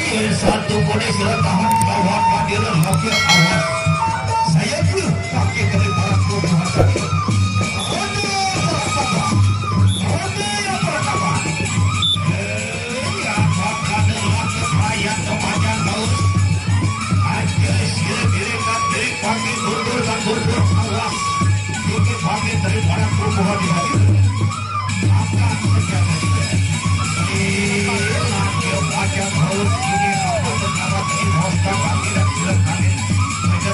Satu boleh sila tahan kawan hadiran wakil awas. Saya pun pakai dari para perubahan tadi. Roda yang pertama. Ya, bakal lelaki ayat kepanjang baus. Aja sila direkat dari pakai mundur dan mundur awas. Juga pakai dari para perubahan di hati. Akan terjaga juga. Lelaki ayat baus ini. Tidak silakan. Mereka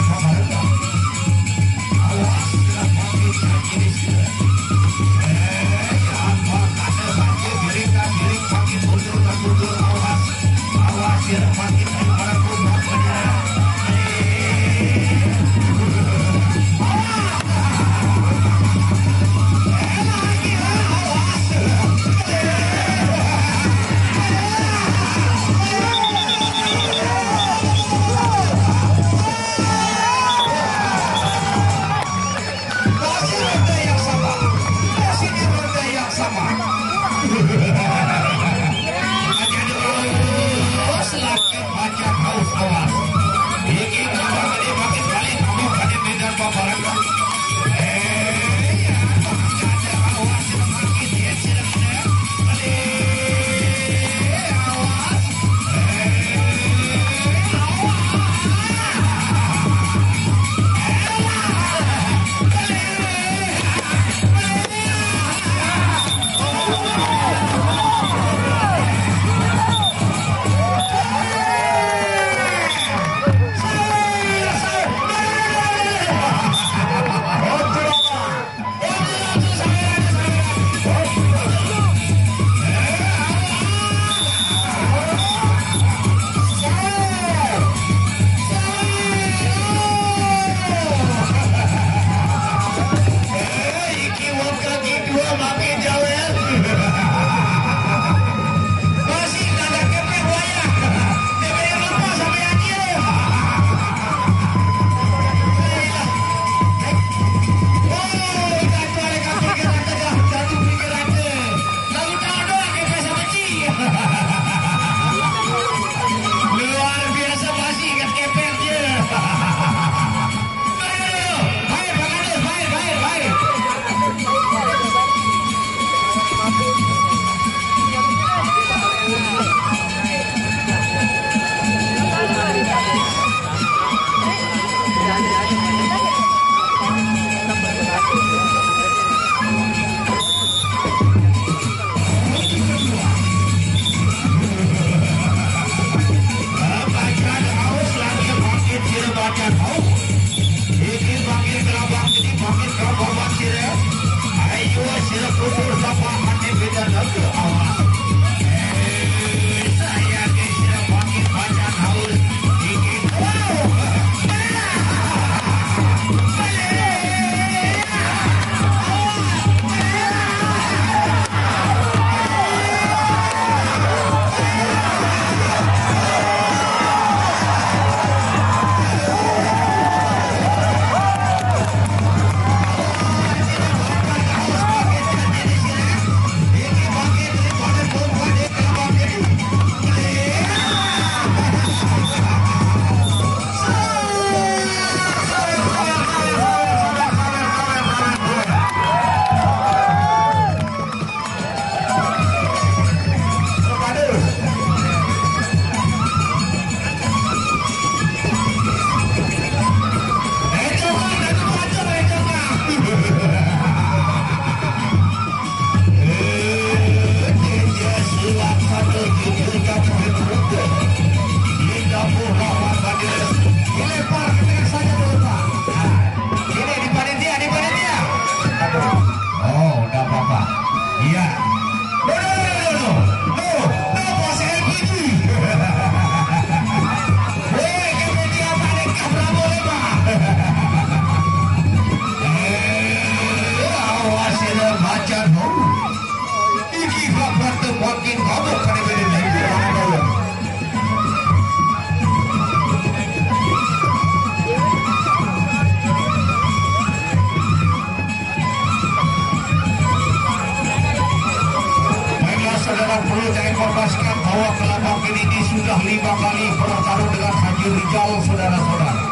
meninggal saudara-saudara.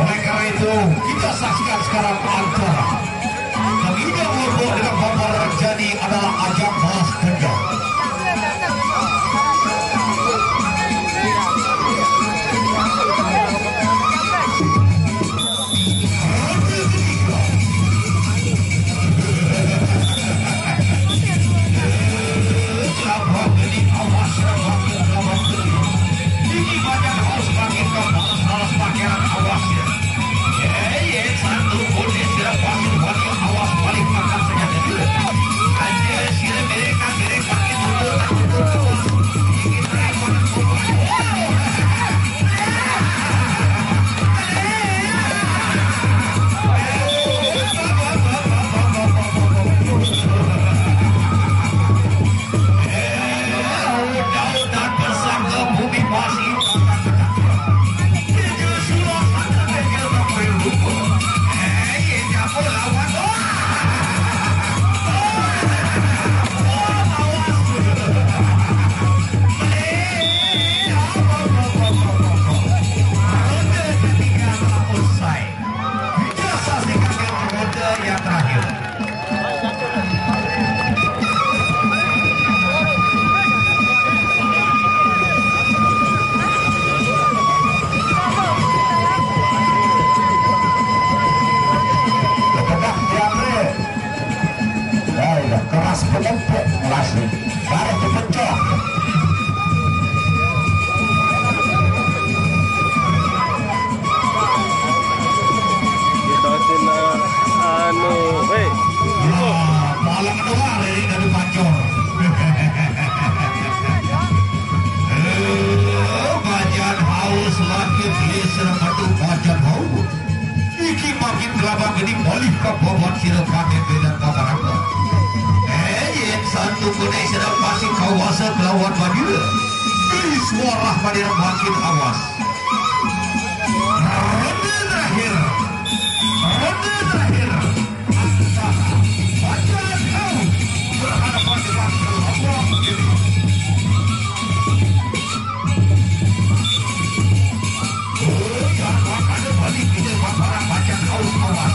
Oleh karena itu kita saksikan sekarang antara Baginda Murgo dengan Bapak Rajani adalah ajang balas dendam. Satu kene sedang pasti kawasan melawan Madura. Ini suara Madura makin awas. Ronde terakhir. Bagian kau berhadapan dengan Allah ini. Yang akan balik ke para bagian kau awas.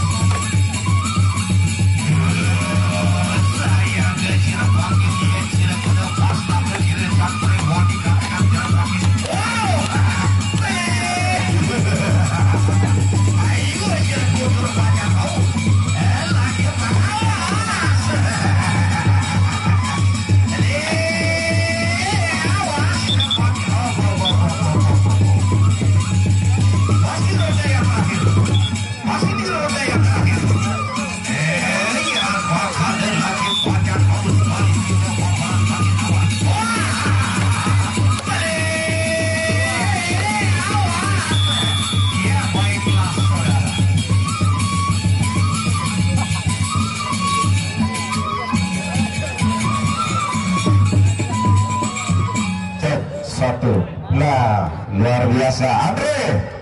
Satu, nah luar biasa Andre.